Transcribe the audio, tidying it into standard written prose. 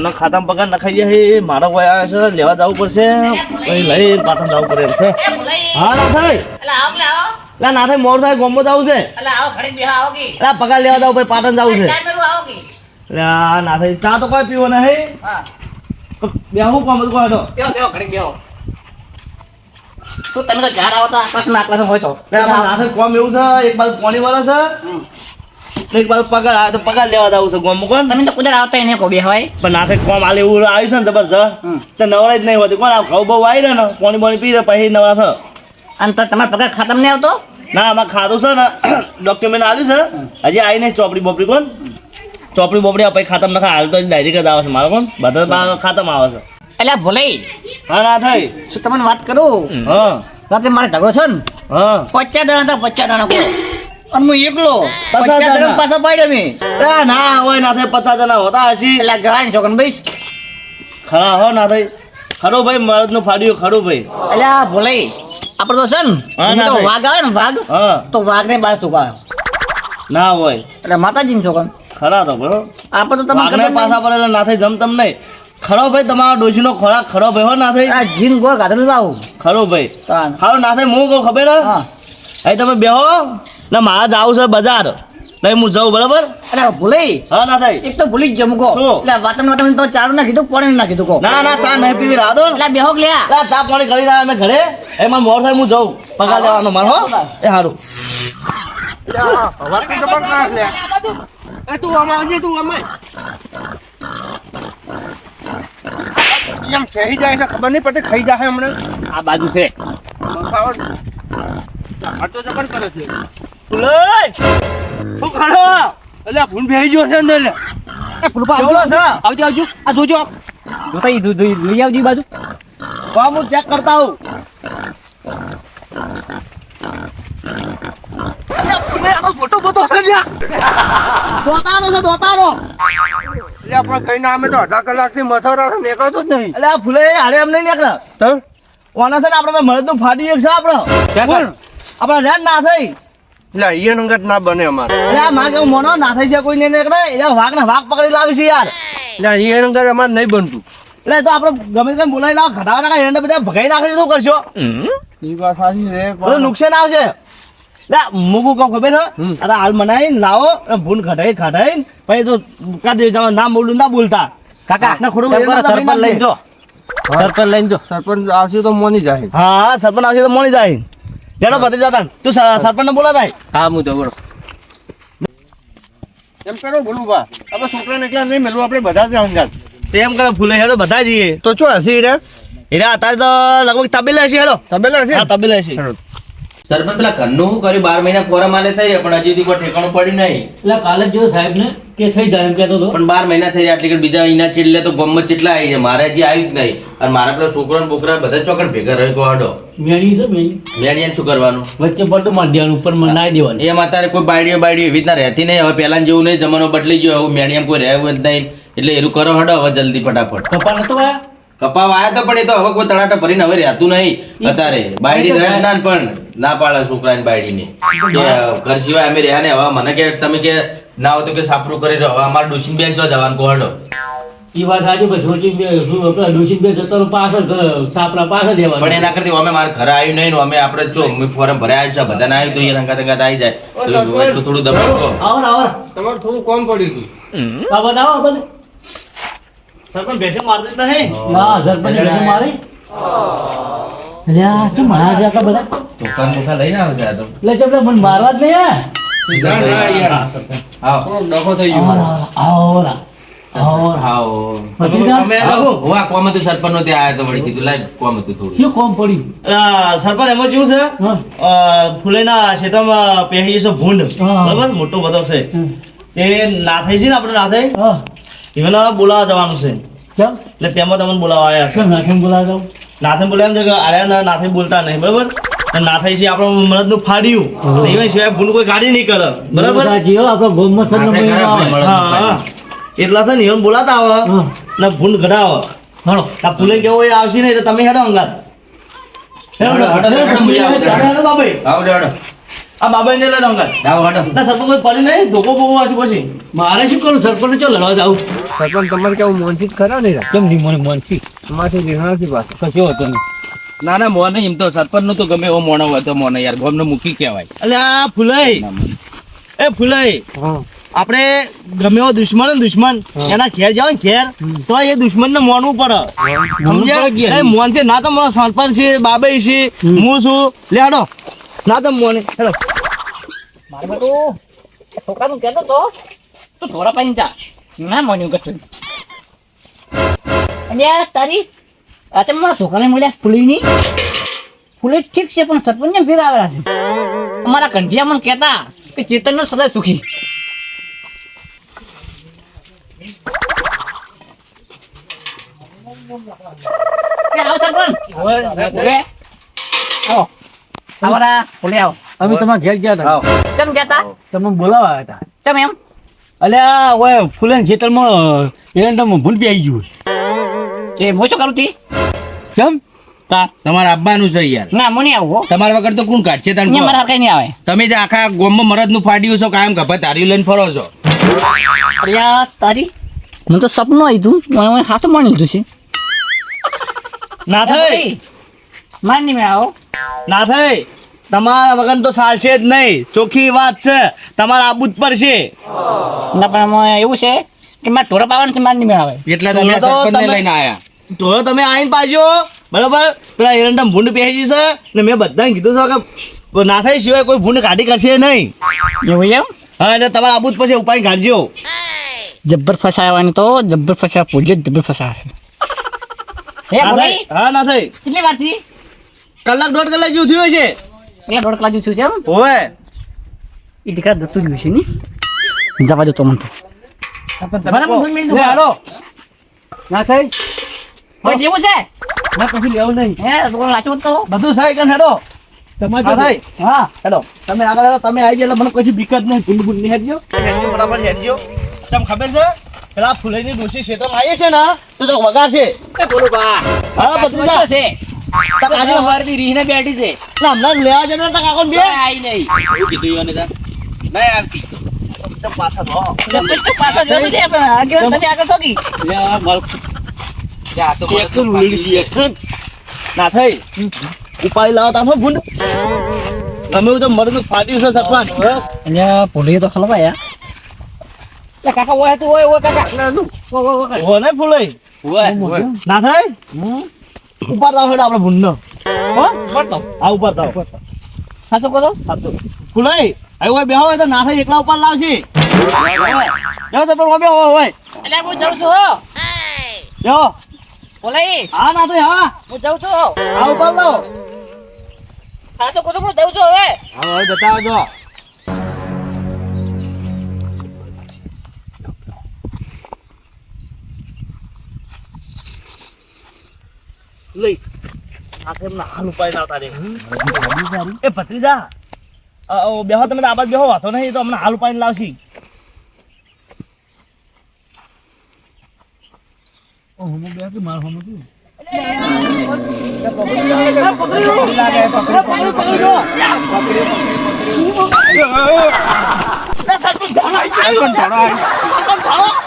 અને ખાતામાં પગાર નખાઈ જાય મારો કોઈ આવે છે લેવા જવું પડશે પછી લઈ પાટણ જવું પડે છે હા ના થાય ના થાય મોર થાય ગોમો જવું છે પગાર લેવા જવું પછી પાટણ જવું છે ના થાય ચા તો કોઈ પીવો નહીં બેહું કોમ બધું કોઈ તો તમે તો ઝાડ આવો તો આકાશમાં આટલા હોય તો નાથે કોમ એવું છે એક બાજુ પાણી વાળા છે એક બાજુ પગાર આવે તો પગાર લેવા જવું છે ગોમ કોણ તમે તો કુદર આવતા એને કો બે હોય પણ નાથે કોમ આલે એવું આવ્યું છે ને જબરજસ્ત તો નવરા જ નહીં હોતી કોણ આ ઘઉં બહુ આવી રહે ને પાણી પી રહે પછી નવરા થ અને તો તમારો પગાર ખાતમ નહીં આવતો ના આમાં ખાધું છે ને ડોક્યુમેન્ટ આવ્યું છે હજી આવી નહીં ચોપડી બોપડી કોણ ચોપડી બોપડી પછી ખાતમ નખા હાલ તો ડાયરેક્ટ જ આવે છે મારો કોણ બધા ખાતમ આવે છે એટલે ભલે હા ના થાય શું તમને વાત કરું હા રાતે મારે ઝઘડો છે ને હા 50 દાણા હતા 50 દાણા બોલો અને હું એકલો 50 દાણા પાછા પાડ્યો મેં ના હોય ના થાય 50 જણા હોતા હશી એટલે ગળાને છોકન ભાઈ ખરા હો ના થાય ખરો ભાઈ મરદનું ફાડ્યું ખરું ભાઈ એટલે આ ભલે આપણે તો છે હા, ને ના તો ભાઈ. વાઘ આવે ને વાઘ હા તો વાઘને બાજુ છુપા ના હોય એટલે માતાજીને છોકન ખરા તો બરો આપણે તો તમને વાઘને પાછા પડેલા ના થાય જમ તમ નહીં ખરો ભાઈ તમારો ડોશીનો ખોરાક ખરો ભાઈ હો ના થાય આ જીન ગોળ ગાધેલું આવું ખરો ભાઈ તાન હારું ના થાય હું કહું ખબર હે હા અહીં તમે બેહો ને મારા જાવું છે બજાર નહીં હું જાઉં બરાબર એટલે ભૂલે હા ના થાય એક તો ભૂલી જ જમકો શું? એટલે વાતમાં તમે તો ચારું ના કીધું પાણી ના કીધું કો ના ના ચા નહીં પીવી રાહ દો ને એટલે બેહોક લ્યા લા, ચા પાણી કરી રહ્યા અમે ઘરે એમાં મોર થાય હું જાઉં પગાર લેવાનો મારો હો એ સારું તું આમાં આવજે તું આમાં એમ ફેરી જાય છે ખબર નહીં પડતી ખાઈ જાય હમણાં આ બાજુ છે તો જબર કરે છે ફૂલઈ શું કરો એટલે ભૂલ બેહી ગયો છે અંદર લે કેવડો છે આવજો આવજો આ જોજો જોતા લઈ આવજો ઈ બાજુ વાહ હું ચેક કરતા હું ફોટો ફોટો છે દોતારો છે દોતારો એટલે આપણે કહીને અમે તો અડધા કલાકથી મથો રાખે નીકળતો જ નહીં એટલે આ ફૂલે હારે એમ નહીં નીકળે તો કોના છે ને આપણે મળદનું ફાડી એક છે આપણો કોણ આપણે રેડ ના થઈ એટલે અહીંયા નંગત ના બને અમારે એટલે આ માં કેવું મોનો ના થઈ છે કોઈ નહીં નીકળે એટલે વાઘ ને વાઘ પકડી લાવી છે યાર એટલે અહીંયા નંગત અમારે નહીં બનતું એટલે તો આપણે ગમે તેમ બોલાવી લાવ ઘટાવા નાખા એને બધા ભગાઈ નાખે શું કરશો એ વાત સાચી છે બધું નુકસાન આવશે એટલે મૂકું કહું ખબર હે આ હાલ મનાઈને લાવો ભૂન ખટાઈ પછી તો કાઢી તમારે નામ બોલું ના બોલતા કાકા ના ખોટું સરપંચ લઈને જો સરપંચ લઈને જો સરપંચ આવશે તો મોની જાય હા સરપંચ આવશે તો મળી જાય જેનો પતિ જતા તું સરપંચ ને બોલા થાય હા હું જબરો એમ કરો બોલું બા આપણે છોકરાને એકલા નહીં મેળવું આપણે બધા જ અંગાત તેમ કરે ફૂલે હેડો બધા જઈએ તો શું હશે રે એરા અત્યારે તો લગભગ તબેલા છે હેડો તબેલા છે હા તબેલા છે સરપંચ પેલા ઘરનું શું કર્યું 12 મહિના ફોરમ આલે થઈ રહ્યા પણ હજી સુધી કોઈ ઠેકાણું પડ્યું નહીં એટલે કાલે જ જો સાહેબ ને કે થઈ જાય એમ કહેતો હતો પણ 12 મહિના થઈ રહ્યા એટલે બીજા મહિના છેલ્લે તો ગમત કેટલા આવી છે મારે હજી આવ્યું જ નહીં અને મારા પેલા છોકરા ને બોકરા બધા ચોકડ ભેગા રહી ગયો મેણી છે મેણી મેણિયાને શું કરવાનું વચ્ચે પડતું મારી દેવાનું ઉપર નાઈ દેવાનું એમ અત્યારે કોઈ બાયડીઓ એવી રીતના રહેતી નહીં હવે પહેલા જેવું નહીં જમાનો બદલી ગયો હવે મેણિયામાં કોઈ રહેવું જ નહીં એટલે એરું કરો હડો હવે જલ્દી ફટાફટ કપા નતો આયા કપાવ આવ્યા તો પણ એ તો હવે કોઈ તળાટા ભરીને હવે રહેતું નહીં અત્યારે બાયડી રહે જ ના પણ ના પાડે છોકરાની બાયડીને કે ઘર સિવાય અમે રહ્યા ને હવે મને કે તમે કે ના હોય તો કે સાપરું કરી રહ્યો હવે અમારે ડુસીન બેન ચો જવાનું કોહડો એ વાત સાચી પછી સોચી ડોસી બે જતો રહો પાછળ સાપરા પાછળ દેવાનું પણ એના કરતી અમે મારે ઘરે આવ્યું નહીં ને અમે આપણે જો ફોરમ ભરાય આવ્યું છે બધાને આવ્યું તો એ રંગાત રંગાત આવી જાય એટલું થોડું દબાવો આવો ને આવો તમારે થોડું કોમ પડ્યું હતું આ બધા આવો બધે સરપંચ ભેસે મારતી જ નહીં ના સરપંચ મારી અલ્યા શું મારા છે આટલા બધા ચોખ્ખા મોખા લઈને આવે છે આ તો એટલે ચપલે મને મારવા જ નહીં ના ના યાર આવો થોડો ડખો થઈ ગયો આવો ના આવો આવો પત્રીદાર અમે આવું હું આ કોમ હતું સરપંચ નો ત્યાં આવ્યો તો વળી કીધું લાઈ કોમ હતું થોડું શું કોમ પડ્યું સરપંચ એમાં કેવું છે હા ફૂલેના ક્ષેત્રમાં પહેરી છે ભૂંડ હા. બરાબર મોટો બધો છે એ નાથાઈ છે ને આપણે નાથાઈ હા એને બોલાવવા જવાનું છે કેમ એટલે તેમાં તમને બોલાવવા આવ્યા છે કેમ નાખીને બોલાવ દઉં નાથે બોલે એમ છે કે આર્યા નાથે બોલતા નહીં બરાબર અને નાથાઈ છે આપણે મરદનું ફાડ્યું એ સિવાય ભૂંડ કોઈ ગાડી નહીં કરે બરાબર જીઓ આપણો ગોમત નાથે કરે આપણે મળદનું હા હા. એટલા છે ને એને બોલાતા આવે હા. ને ભૂંડ ઘડાવે હળો આ ફૂલે કેવો એ આવશે નહીં એટલે તમે હેડો અંગાત હડો, હડો, હડો, મુઈ આવું તમે તારે. હેડો બાબાઈ આવો લે, હડો. આ બાબાઈ ને લઈ લો અંગાત આવો, હડો. ના સરપંચ કોઈ પડ્યું નહીં ધોકો બોકો હશે પછી મારે શું કરું સરપંચ ચો લડવા જાવ સરપંચ તમારે કેવું મોનથી જ ખરા નહીં કેમ નહીં મને મનથી તમારથી રીહણાથી પાછું કશો હતો નહીં ના ના મોને એમ તો સરપંચ નું તો ગમે એવો મોણો હોય તો મોને યાર ગોમને મૂકી કહેવાય. અલ્યા ફુલાઈ એ ફુલાઈ હા આપણે ગમે એવો દુશ્મન હોય ને દુશ્મન એના ઘેર જાવ ને ઘેર તો એ દુશ્મન ને મોનવું પડે સમજ્યા? એ મોન છે ના તો મારો સરપંચ છે બાબાઈ છે હું છું લે હાડો ના તો મોને હેડો મારે બધું છોકરાનું કહેતો તો તું થોડા પાણી જા ના માન્યું કશું અને તારી અચ્છા મારા છોકરાને મળ્યા ફૂલીની ફૂલે ઠીક છે પણ સરપંચને ફેર આવેલા છે અમારા કંઠિયા મને કહેતા કે ચેતનનો સદા સુખી એ આવો સરપંચ હવે આવો અમારા ફૂલે આવો અમે તમારા ઘેર ગયા હતા કેમ કહેતા તમે બોલાવા હતા કેમ એમ અલ્યા ઓય ફૂલન ખેતરમાં એરંડામાં ભૂલ પી આવી ગયું એ હું શું કરું તી કેમ તા તમારે આવવાનું છે યાર. ના મને આવું હો તમારા વગર તો કોણ કાઢશે તને અહીંયા કહો? મારા કઈ નહીં આવે તમે જે આખા ગોમમાં મરદનું ફાડ્યું છો કાયમ ગભા તારી લઈને ફરો છો. અરે તારી મને તો સપનું આવ્યું હતું મને હાથ માણી લીધું છે ના થઈ માની મેં આવો ના થઈ તમારા વગર તો ચાલશે જ નહીં ચોખ્ખી વાત છે તમારે આબુ જ પડશે ના પણ આમાં એવું છે કે મારે ઢોરા પાવાનું છે મારી મેં આવે એટલે તમે તો સરપંચને તમે- લઈને આયા. તો તમે આવીને પાજો બરાબર પેલા એરંડા ભૂંડ પહેરી છે ને મેં બધાને કીધું છે કે ના થાય સિવાય કોઈ ભૂંડ કાઢી કરશે નહીં એવું એમ હા એટલે તમારે આબુ જ પછી ઉપાય કાઢજો જબ્બર ફસાવાની તો જબ્બર ફસા પૂછે જબ્બર ફસાશે હે ના બોલાઈ થાય હા ના થાય કેટલી વાર થી કલાક દોઢ કલાક જેવું થયું છે એટલે દોઢ કલાક જેવું થયું છે એમ હોવે એ દીકરા દત્તું ગયું છે ને જવા દો તો મને તો બરાબર ભૂલ મેળી દો. લે હાલો ના થઈ કોઈ જેવું છે ના કશું લેવું નહીં હે છોકરો લાચો તો બધું સહી કરીને હેડો તમારે ના થાય હા હેડો તમે આગળ હેડો તમે આવી ગયા એટલે મને કશું બીક જ નહીં ભૂંડ ભૂંડ નહીં હેડજો હેડજો બરાબર હેડજો ચમ ખબર છે પેલા ફૂલાઈની ડોસી શેતરમાં આવી છે ને તો જો વગાર છે એ બોલો બા હા બધું શું છે આજે અમારી રીહને બેઠી છે ના હમણાં લેવા જઈને તો કાકો બે આઈ નહીં એવું કીધું ઈવોને તાર? નહીં આવતી. પાછા ભો. પાછા જોયું છે પણ આગળ તમે આગળ થોકી લે આ મારું લે આ તો મને એકલું લઈ એક્શન ના થઈ ઉપાડી લાવો તાર ભૂંડ ગમે એવું તો મરદું ફાટ્યું છે સરપંચ અહીંયા પોલીએ તો ખલવાયા લે કાકા ઓય તું ઓય કાકા તું હો ને ફૂલાઈ ના થાય ઉપાડ લાવો હેડો આપણે ભૂંડ હો પડતો આ ઉપાડ લાવો સાચું કહો ફૂલાઈ હવે ઓય બેહો હોય તો ના થાય એકલા ઉપર લાવશે જો તો પણ બેહો હોય એટલે હું જાઉં છું હો જો બોલાઈ હા ના થાય હા હું જાઉં છું હો આ ઉપાડ લાવો સાચું કહો હું જાઉં છું હવે હા હવે જતા આવજો. લઈ આ કેમ ના હાલ ઉપાડી લાવતા રે એ ભત્રીજા બેહો તમે તો આ બાજુ બેહો વાતો નહીં તો અમને હાલ ઉપાડીને લાવશી સરપંચ થોડો આવી.